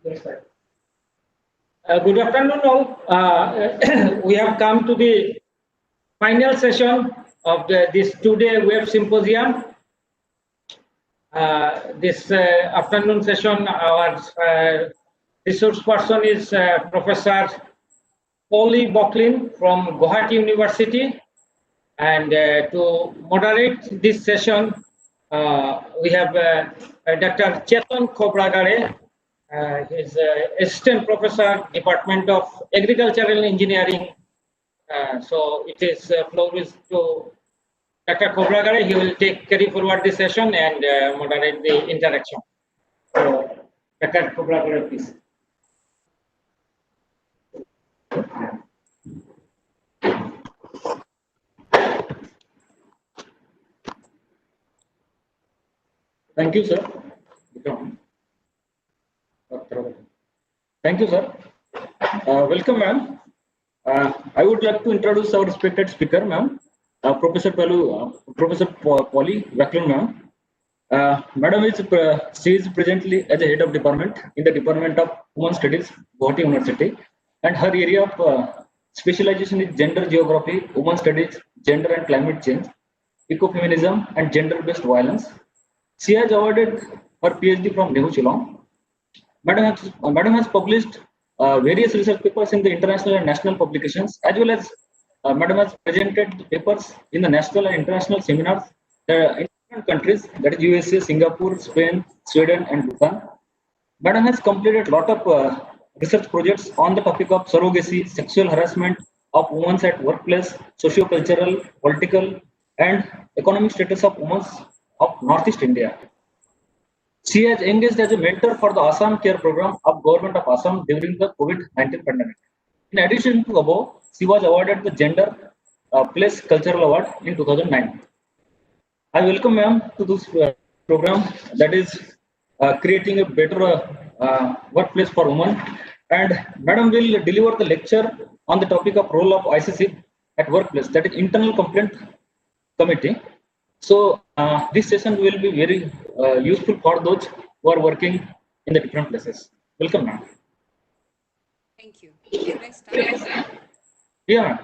Good afternoon all. We have come to the final session of this two-day web symposium. This afternoon session, our resource person is Professor Vauqline from Guwahati University. And to moderate this session, we have Dr. Chetan Khobragare. He's Assistant Professor, Department of Agricultural Engineering. So it is floor is to Dr. Khobragare. He will carry forward the session and moderate the interaction. So, Dr. Khobragare, please. Thank you, sir. Thank you, sir. Welcome, ma'am. I would like to introduce our respected speaker, ma'am, Professor Polly Vauqline, ma'am. Madam she is presently as a head of department in the Department of Human Studies, Guwahati University, and her area of specialization is gender geography, women studies, gender and climate change, ecofeminism, and gender-based violence. She has awarded her PhD from Nehu Shillong. Madam has published various research papers in the international and national publications, as well as Madam has presented papers in the national and international seminars in different countries, that is USA, Singapore, Spain, Sweden, and Bhutan. Madam has completed a lot of research projects on the topic of surrogacy, sexual harassment of women at workplace, socio-cultural, political, and economic status of women of Northeast India. She has engaged as a mentor for the Assam Care Program of Government of Assam during the COVID-19 pandemic. In addition to above, she was awarded the Gender Place Cultural Award in 2009. I welcome ma'am to this program that is creating a better workplace for women. And madam will deliver the lecture on the topic of role of ICC at workplace, that is Internal Complaint Committee. So this session will be very useful for those who are working in the different places. Welcome, ma'am. Thank you. Should I start? Yeah.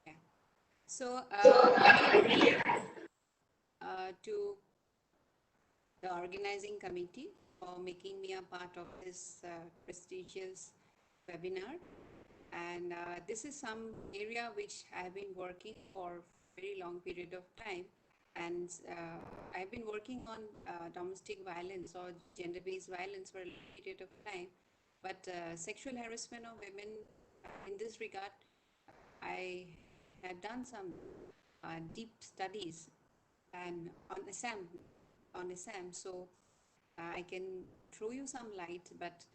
Yeah. So thank you to the organizing committee for making me a part of this prestigious webinar. And this is some area which I've been working for a very long period of time. And I've been working on domestic violence or gender-based violence for a long period of time. But sexual harassment of women, in this regard, I had done some deep studies and on Assam. So I can throw you some light, but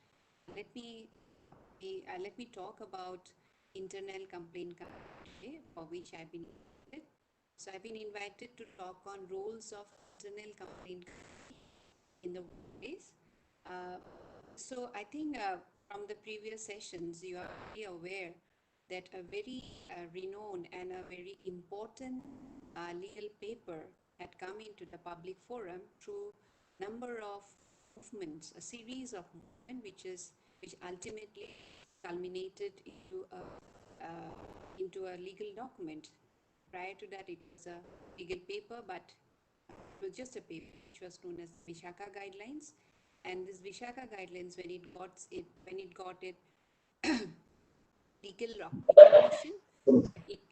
let me talk about internal complaint committee for which I've been invited. So I've been invited to talk on roles of internal complaint in the workplace. So I think from the previous sessions, you are very aware that a very renowned and a very important legal paper had come into the public forum through number of movements, a series of movements, which ultimately culminated into a legal document. Prior to that, it was a legal paper, but it was just a paper which was known as Vishaka guidelines. And this Vishaka guidelines, when it got it legal recognition,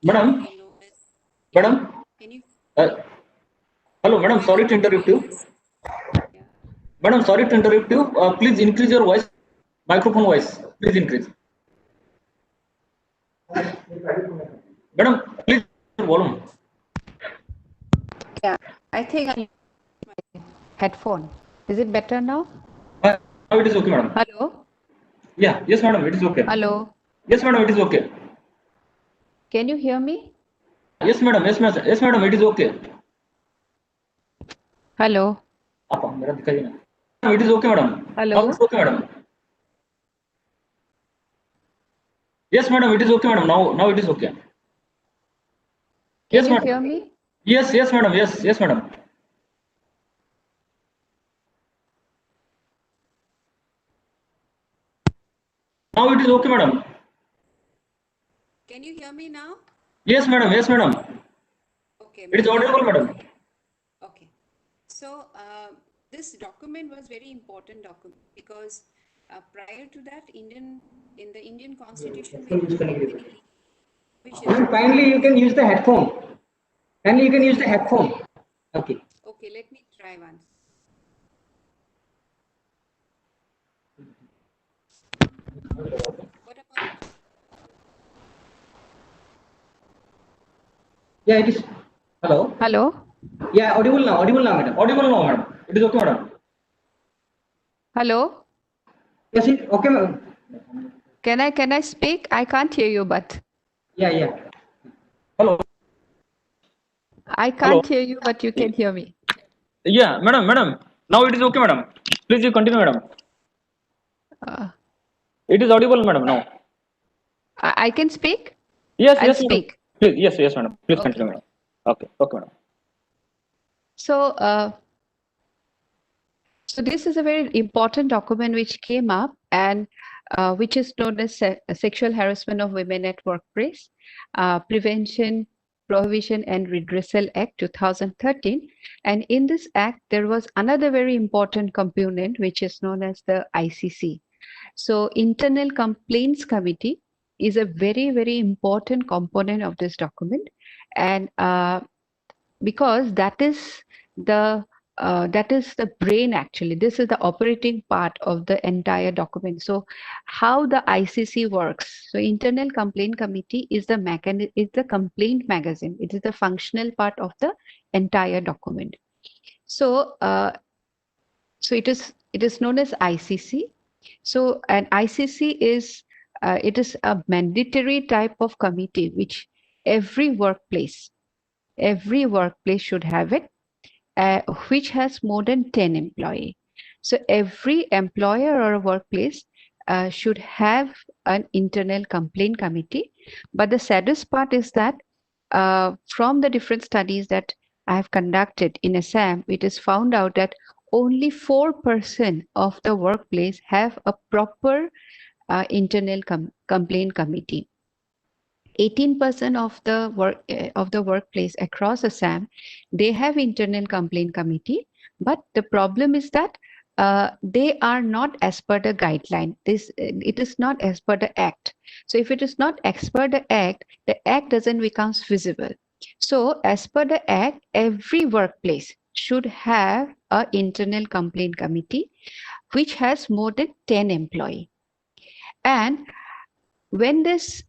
Madam. Madam. Can you? Hello, madam. Sorry to interrupt you. Yeah. Madam, sorry to interrupt you. Please increase your voice, microphone voice. Please increase. Madam, please volume. Yeah, I think I my headphone. Is it better now? Now it is okay, madam. Hello? Yeah, yes, madam, it is okay. Hello? Yes, madam, it is okay. Can you hear me? Yes, madam. Yes, madam. Yes, madam, it is okay. Hello? It is okay, madam. Hello? Now it's okay, madam. Yes, madam, it is okay, madam. Now it is okay. Can Yes, you madam. hear me? Yes, yes, madam. Yes, madam. Now it is okay, madam. Can you hear me now? Yes, madam. Yes, madam. Okay. It is audible, madam. Okay. So this document was very important document because prior to that, in the Indian Constitution, we have many wishes. Kindly, you can use the headphone. Kindly, you can use the headphone. Okay. Okay, let me try once. What about? Yeah, it is. Hello. Hello. Yeah, audible now. Audible now, madam. Audible now, madam. It is okay, madam. Hello. Yes, okay, madam. Can I speak? I can't hear you, but Yeah, yeah. Hello. I can't hear you, but you can hear me. Yeah, madam, madam. Now it is okay, madam. Please you continue, madam. It is audible, madam. Now. I can speak. Yes, I'll yes, speak. madam. Please, yes, madam. Please Okay. continue, madam. Okay, madam. So, so this is a very important document which came up and which is known as Sexual Harassment of Women at Workplace, Prevention, Prohibition and Redressal Act 2013. And in this act, there was another very important component which is known as the ICC. So Internal Complaints Committee is a very, very important component of this document. And because that is the brain actually. This is the operating part of the entire document. So how the ICC works. So Internal Complaint Committee is the is the complaint magazine. It is the functional part of the entire document. So so it is known as ICC. So an ICC is it is a mandatory type of committee which every workplace should have it, which has more than 10 employees. So every employer or a workplace should have an internal complaint committee. But the saddest part is that from the different studies that I have conducted in Assam, it is found out that only 4% of the workplace have a proper internal complaint committee. 18% of the workplace across Assam, they have internal complaint committee, but the problem is that they are not as per the guideline. It is not as per the act. So if it is not as per the act doesn't become visible. So as per the act, every workplace should have an internal complaint committee which has more than 10 employees. And when this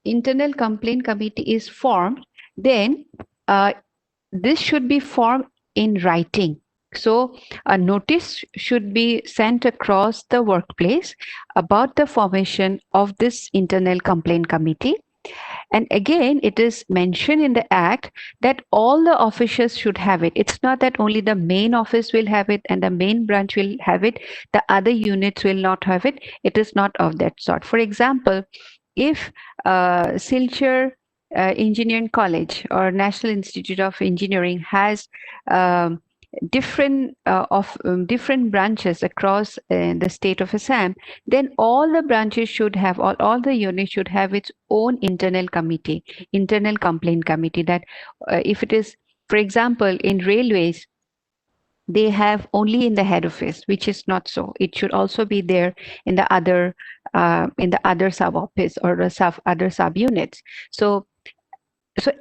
internal complaint committee is formed, then this should be formed in writing. So a notice should be sent across the workplace about the formation of this internal complaint committee. And again, it is mentioned in the act that all the officers should have it. It's not that only the main office will have it and the main branch will have it, the other units will not have it. It is not of that sort. For example, if Silchar Engineering College or National Institute of Engineering has different branches across the state of Assam, then all the branches should have, all the units should have its own internal committee, internal complaint committee. That if it is, for example, in railways, they have only in the head office, which is not so. It should also be there in the other sub office or the other sub units. So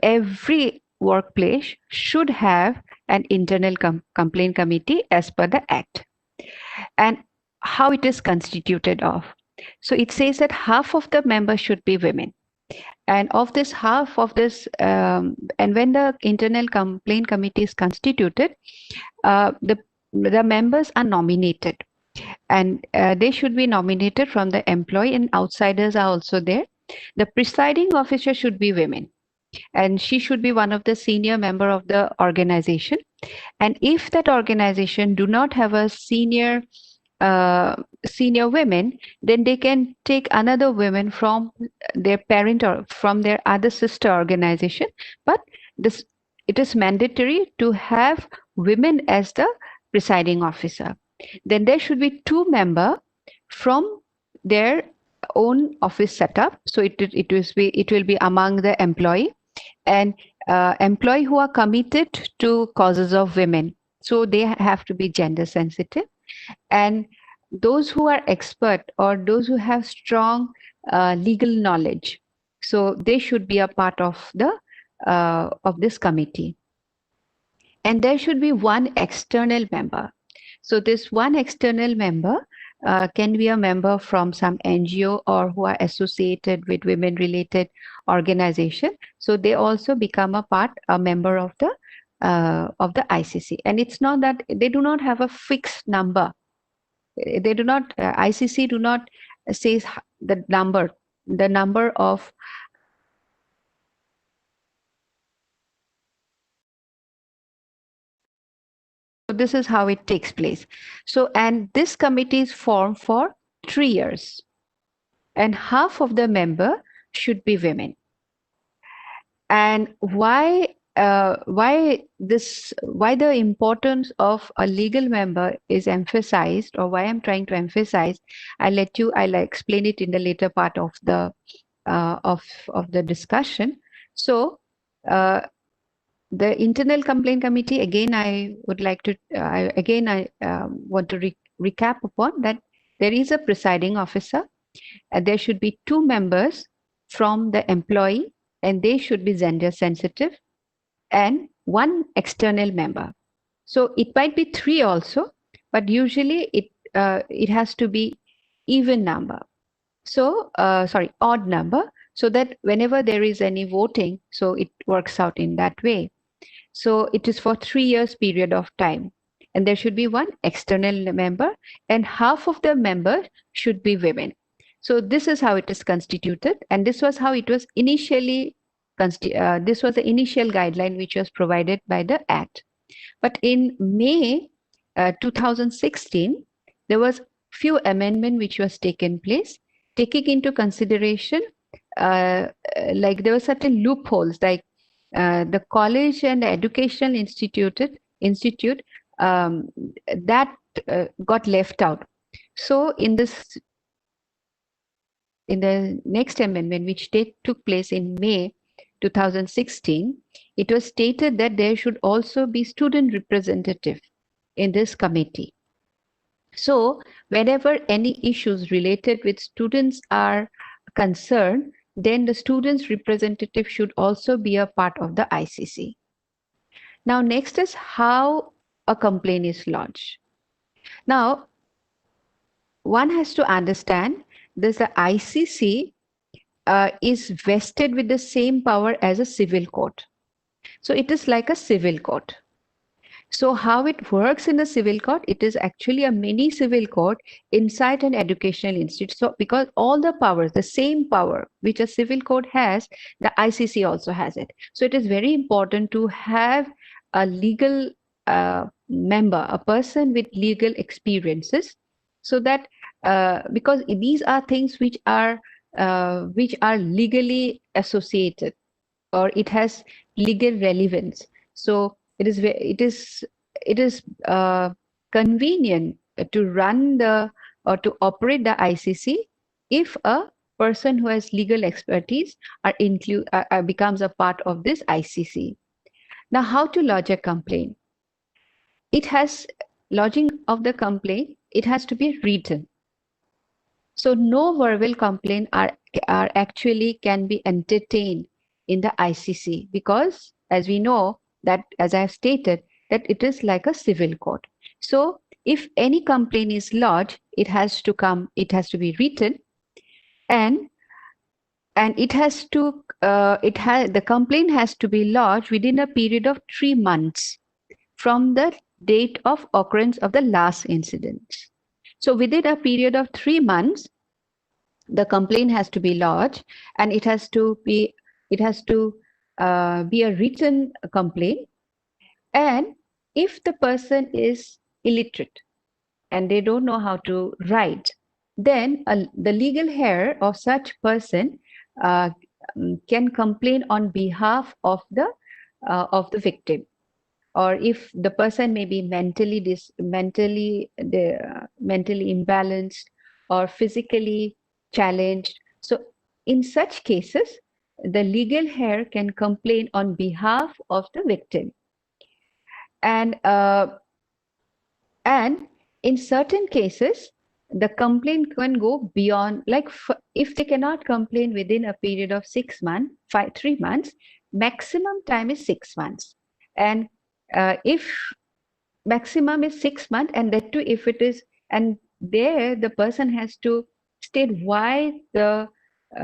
every workplace should have an internal complaint committee as per the act. And how it is constituted of. So it says that half of the members should be women. And of this half of this, and when the internal complaint committee is constituted, the members are nominated, and they should be nominated from the employee, and outsiders are also there. The presiding officer should be women, and she should be one of the senior member of the organization. And if that organization do not have a senior women, then they can take another women from their parent or from their other sister organization. But this, it is mandatory to have women as the presiding officer. Then there should be 2 members from their own office setup. So it will be among the employee, and employee who are committed to causes of women. So they have to be gender sensitive, and those who are expert or those who have strong legal knowledge. So they should be a part of this committee. And there should be one external member. So this one external member can be a member from some NGO or who are associated with women related organization. So they also become a member of the ICC. And it's not that they do not have a fixed number. They do not, ICC do not say the number of. So this is how it takes place. So, and this committee is formed for 3 years, and half of the member should be women. And why the importance of a legal member is emphasized, or why I'm trying to emphasize, I'll explain it in the later part of the discussion. So the internal complaint committee, again, I would like to I want to recap upon that there is a presiding officer. There should be 2 members from the employee, and they should be gender sensitive, and 1 external member. So it might be 3 also, but usually it has to be even number. So odd number, so that whenever there is any voting, so it works out in that way. So it is for 3 years period of time, and there should be 1 external member, and half of the members should be women. So this is how it is constituted, and this was how it was initially. This was the initial guideline which was provided by the Act. But in May 2016, there was few amendment which was taken place, taking into consideration like there were certain loopholes, like the college and educational institute that got left out. So in the next amendment, which took place in May 2016, it was stated that there should also be student representative in this committee. So whenever any issues related with students are concerned, then the students representative should also be a part of the ICC. Now, next is how a complaint is lodged. Now, one has to understand this: the ICC is vested with the same power as a civil court. So it is like a civil court. So how it works in the civil court, it is actually a mini civil court inside an educational institute. So because all the powers, the same power which a civil court has, the ICC also has it. So it is very important to have a legal member, a person with legal experiences, so that because these are things which are legally associated, or it has legal relevance. So it is convenient to run or to operate the ICC if a person who has legal expertise becomes a part of this ICC. Now, how to lodge a complaint? Lodging of the complaint, it has to be written. So no verbal complaint are actually can be entertained in the ICC, because as we know that, as I have stated, that it is like a civil court. So if any complaint is lodged, it has to be written, and the complaint has to be lodged within a period of 3 months from the date of occurrence of the last incident. So within a period of 3 months, the complaint has to be lodged, and it has to be a written complaint. And if the person is illiterate and they don't know how to write, then the legal heir of such person can complain on behalf of the victim. Or if the person may be mentally imbalanced, or physically challenged. So in such cases, the legal heir can complain on behalf of the victim. And in certain cases, the complaint can go beyond, like if they cannot complain within a period of 6 months, 3 months, maximum time is 6 months. And if maximum is 6 months, and that too if it is, and there the person has to state why the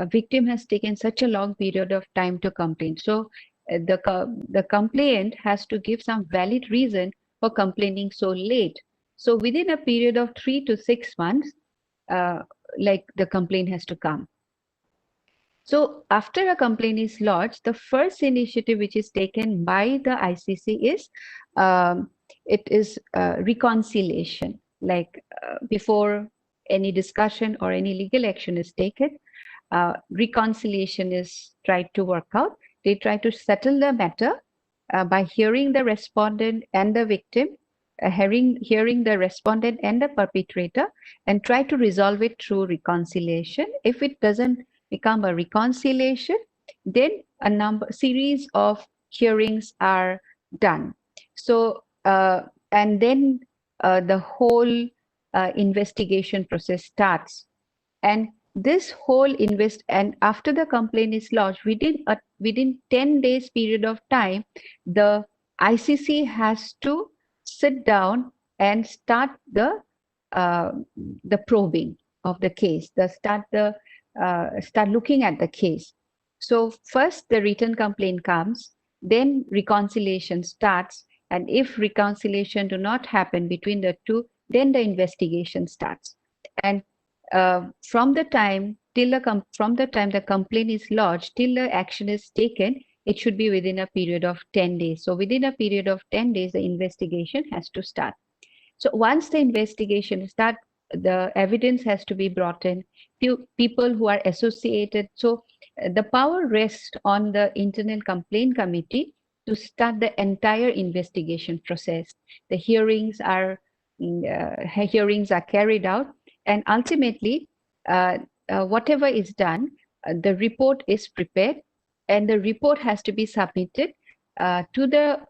victim has taken such a long period of time to complain. So the complainant has to give some valid reason for complaining so late. So within a period of 3 to 6 months, like the complaint has to come. So after a complaint is lodged, the first initiative which is taken by the ICC is it is reconciliation. Like before any discussion or any legal action is taken, reconciliation is tried to work out. They try to settle the matter by hearing the respondent and the victim, hearing the respondent and the perpetrator, and try to resolve it through reconciliation. If it doesn't become a reconciliation, then a series of hearings are done. So and then the whole investigation process starts. And this whole and after the complaint is lodged, within 10 days period of time, the ICC has to sit down and start the probing of the case, start looking at the case. So first the written complaint comes, then reconciliation starts, and if reconciliation do not happen between the two, then the investigation starts. And from the time the complaint is lodged till the action is taken, it should be within a period of 10 days. So within a period of 10 days, the investigation has to start. So once the investigation starts, the evidence has to be brought in, people who are associated. So the power rests on the internal complaint committee to start the entire investigation process. The hearings are carried out, and ultimately whatever is done, the report is prepared, and the report has to be submitted to the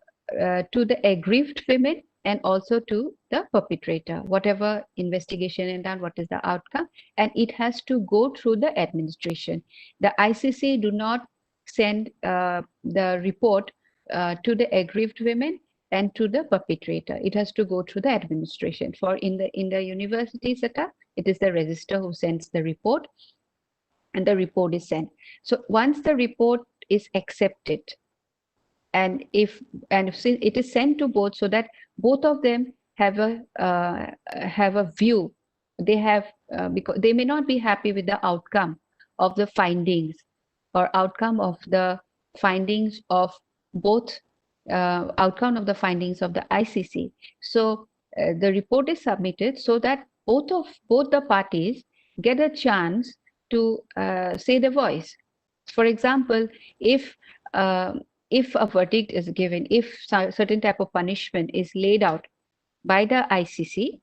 aggrieved women and also to the perpetrator, whatever investigation is done, what is the outcome, and it has to go through the administration. The ICC do not send the report to the aggrieved women and to the perpetrator. It has to go through the administration. For in the university setup, it is the registrar who sends the report, and the report is sent. So once the report is accepted, and if it is sent to both, so that both of them have a view, they have because they may not be happy with the outcome of the findings or outcome of the findings of both outcome of the findings of the ICC. So the report is submitted so that both the parties get a chance to say their voice. For example, if a verdict is given, if certain type of punishment is laid out by the ICC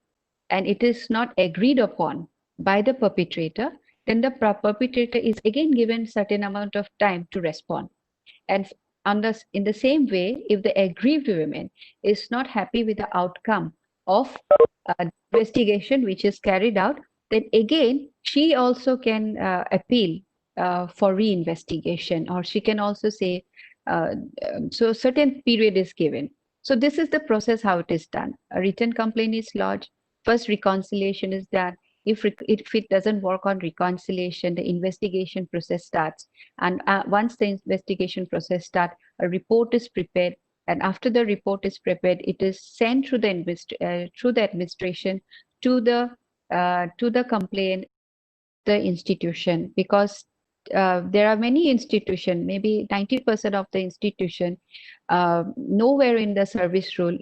and it is not agreed upon by the perpetrator, then the perpetrator is again given certain amount of time to respond. And in the same way, if the aggrieved woman is not happy with the outcome of investigation which is carried out, then again she also can appeal for reinvestigation, or she can also say so certain period is given. So this is the process how it is done. A written complaint is lodged, first reconciliation is done. If it doesn't work on reconciliation, the investigation process starts, and once the investigation process starts, a report is prepared, and after the report is prepared, it is sent through the administration to the complaint, the institution, because there are many institutions, maybe 90% of the institution, nowhere in the service rule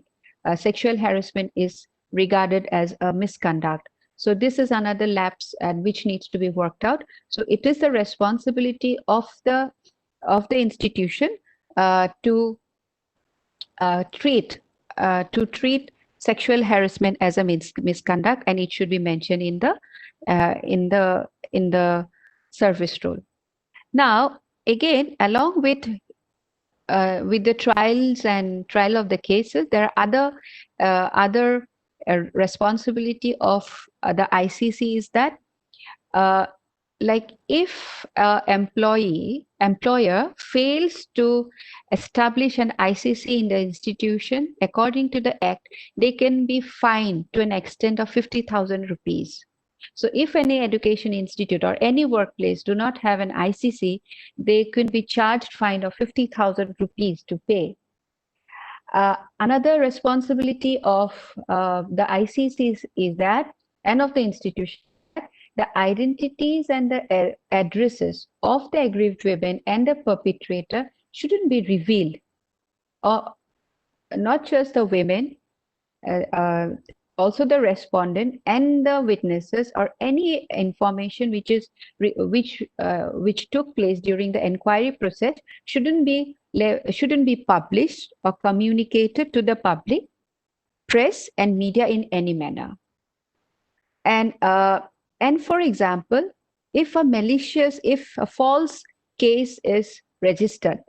sexual harassment is regarded as a misconduct. So this is another lapse and which needs to be worked out. So it is the responsibility of the institution to treat sexual harassment as a misconduct, and it should be mentioned in the in the service role. Now, again, along with the trial of the cases, there are other responsibility of the ICC is that like if employer fails to establish an ICC in the institution according to the act, they can be fined to an extent of 50,000 rupees. So if any education institute or any workplace do not have an ICC, they could be charged fine of 50,000 rupees to pay. Another responsibility of the ICCs is that, and of the institution, the identities and the addresses of the aggrieved women and the perpetrator shouldn't be revealed, or not just the women, also the respondent and the witnesses, or any information which took place during the inquiry process shouldn't be published or communicated to the public, press and media in any manner. And for example, if a false case is registered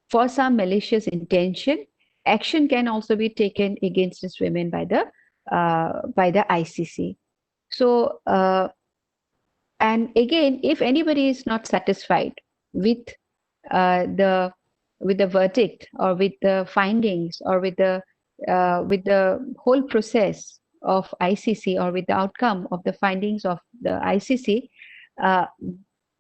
for some malicious intention, action can also be taken against these women by the ICC. So, and again, if anybody is not satisfied with the verdict or with the findings or with the whole process of ICC or with the outcome of the findings of the ICC,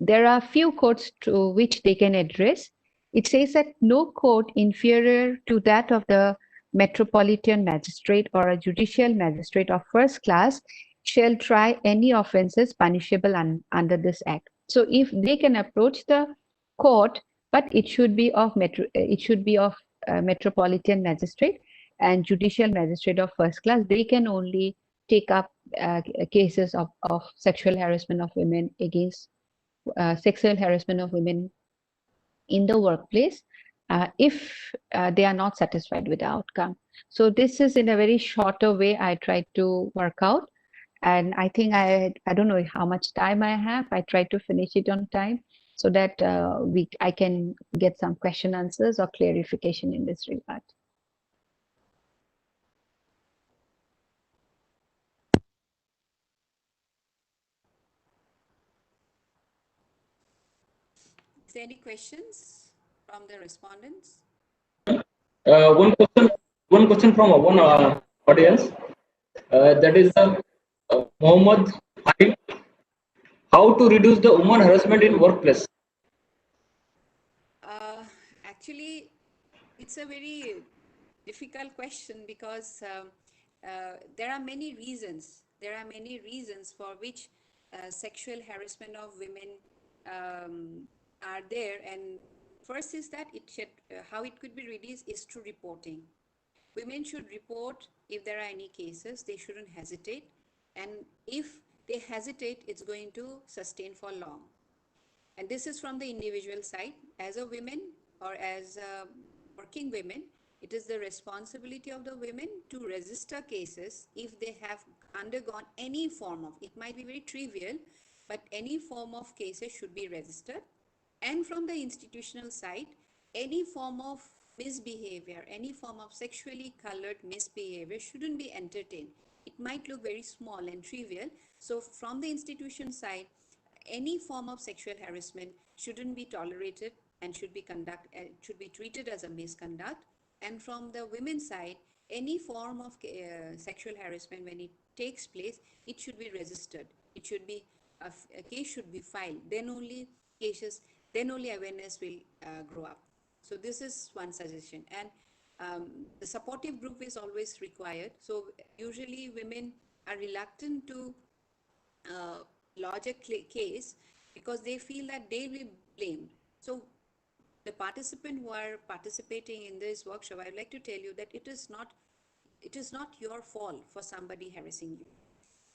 there are few courts to which they can address. It says that no court inferior to that of the metropolitan magistrate or a judicial magistrate of first class shall try any offences punishable under this act. So if they can approach the court, but it should be of metropolitan magistrate and judicial magistrate of first class, they can only take up cases of sexual harassment of women sexual harassment of women in the workplace if they are not satisfied with the outcome. So this is in a very shorter way I tried to work out. And I think I don't know how much time I have. I try to finish it on time so that I can get some question answers or clarification in this regard. Is there any questions from the respondents? One question from one audience. That is Mohammed Halim. How to reduce the woman harassment in workplace? Actually, it's a very difficult question because there are many reasons. There are many reasons for which sexual harassment of women are there. And first is that how it could be reduced is through reporting. Women should report if there are any cases. They shouldn't hesitate. And if they hesitate, it's going to sustain for long. And this is from the individual side. As a woman or as working women, it is the responsibility of the women to register cases if they have undergone any form of, it might be very trivial, but any form of cases should be registered. And from the institutional side, any form of misbehavior, any form of sexually colored misbehavior shouldn't be entertained. It might look very small and trivial. So from the institution side, any form of sexual harassment shouldn't be tolerated and should be treated as a misconduct. And from the women's side, any form of sexual harassment, when it takes place, it should be registered. It should be a case should be filed. Then only awareness will grow up. So this is one suggestion. And the supportive group is always required. So usually women are reluctant to lodge a case because they feel that they will be blamed. So the participants who are participating in this workshop, I would like to tell you that it is not your fault for somebody harassing you.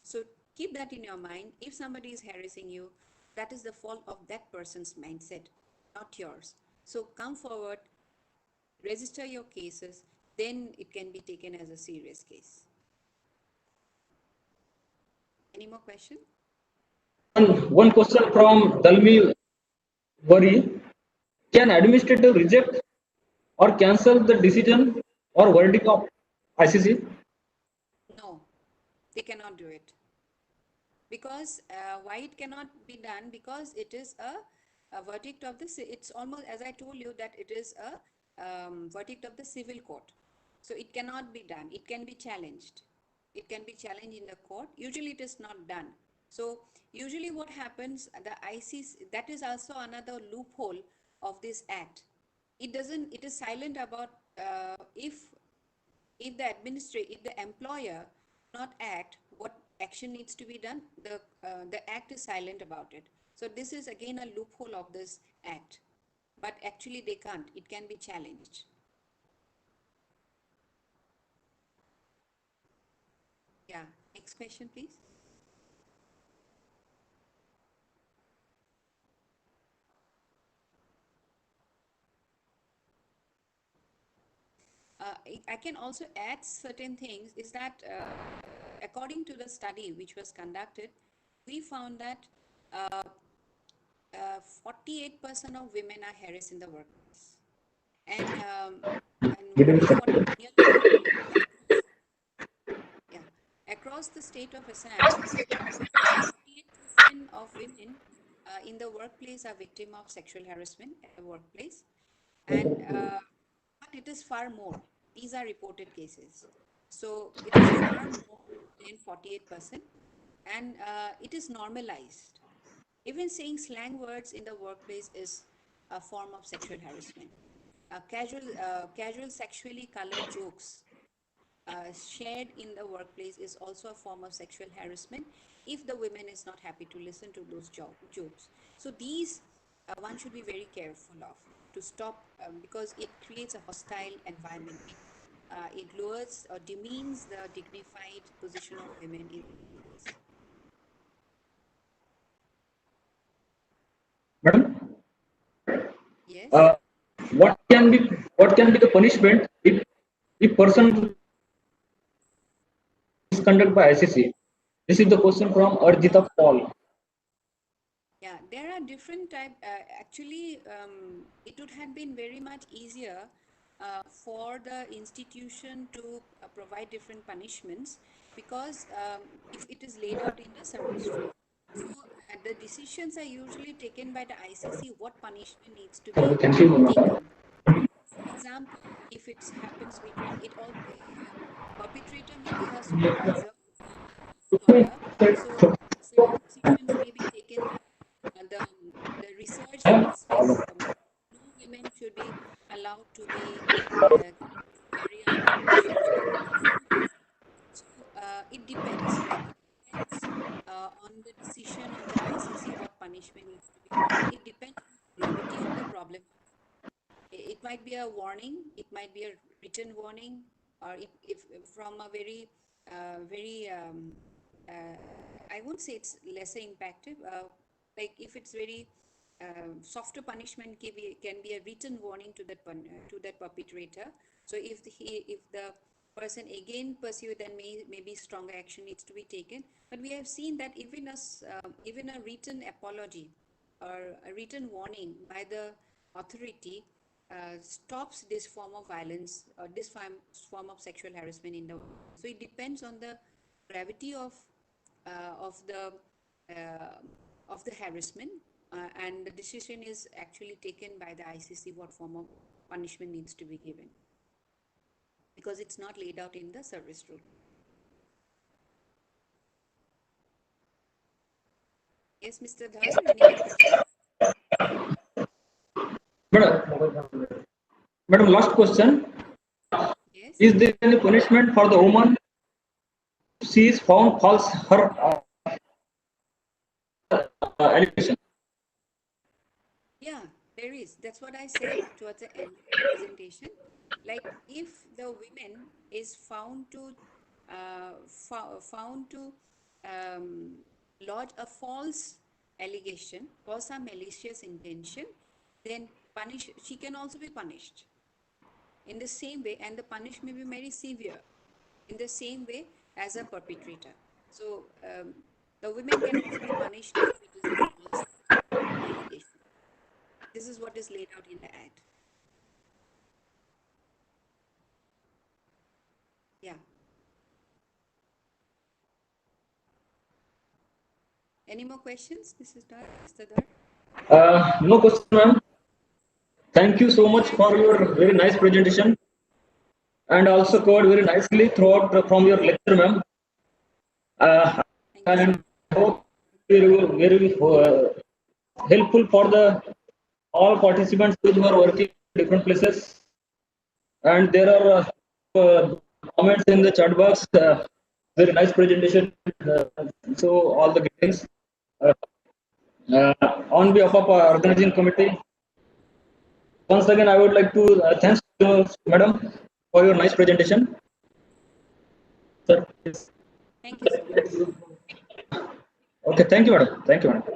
So keep that in your mind. If somebody is harassing you, that is the fault of that person's mindset, not yours. So come forward, register your cases, then it can be taken as a serious case. Any more questions? one question from Dalmi Worry. Can administrator reject or cancel the decision or verdict of ICC? No, they cannot do it. Because why it cannot be done? Because it is a verdict of the, it's almost as I told you that it is a verdict of the civil court. So it cannot be done. It can be challenged. It can be challenged in the court. Usually it is not done. So usually what happens, the ICC, that is also another loophole of this act. It doesn't, it is silent about if the employer not act, what action needs to be done, the act is silent about it. So this is again a loophole of this act, but actually they can't, it can be challenged. Yeah, next question please. I can also add certain things is that according to the study which was conducted, we found that 48% of women are harassed in the workplace. And Give me a nearly second. 40, across, yeah, across the state of Assam, 48% of women in the workplace are victim of sexual harassment at the workplace. And but it is far more. These are reported cases. So it is far more than 48%, and it is normalized. Even saying slang words in the workplace is a form of sexual harassment. Casual sexually colored jokes shared in the workplace is also a form of sexual harassment if the women is not happy to listen to those jokes. So these one should be very careful of to stop because it creates a hostile environment. It lowers or demeans the dignified position of women in the workplace. Madam, Yes. what can be the punishment if person is conducted by ICC? This is the question from Arjita Paul. Yeah, there are different type. Actually, it would have been very much easier for the institution to provide different punishments because if it is laid out in the service rule. So the decisions are usually taken by the ICC. What punishment needs to be Thank you, ma'am. taken? For example, if it happens between it all, perpetrator may be a supervisor, employer. So certain decisions may be taken. The research specific no women should be allowed to be carry out research in workplace. So it depends. Like it depends on the decision of the ICC what punishment needs to be given. It depends on the gravity of the problem. It might be a warning, it might be a written warning, or if from a very very I won't say it's lesser impacted, like if it's very softer punishment can be a written warning to to that perpetrator. So if the person again pursue, then maybe stronger action needs to be taken. But we have seen that even a written apology or a written warning by the authority stops this form of violence or this form of sexual harassment in the world. So it depends on the gravity uh, of the uh, of the harassment, and the decision is actually taken by the ICC what form of punishment needs to be given because it's not laid out in the service rule. Yes, Mr. Dhar, any more questions? Madam, last question. Yes. Is there any punishment for the woman if she is found false her allegation? Yeah, there is. That's what I said towards the end of the presentation. Like if the women is found to found to um, lodge a false allegation or some malicious intention, then she can also be punished in the same way, and the punishment may be very severe in the same way as a perpetrator. So the women can also be punished this is what is laid out in the Act. Yeah. Any more questions, Mr. Dar? No question, ma'am. Thank you so much for your very nice presentation, and also covered very nicely throughout from your lecture, ma'am. And hope very helpful for the all participants who are working in different places. And there are comments in the chat box. Very nice presentation. So all the greetings. Uh, on behalf of our organizing committee, once again I would like to thanks to Madam for your nice presentation. Sir. Thank you so much. Okay, thank you, Madam. Thank you, Madam.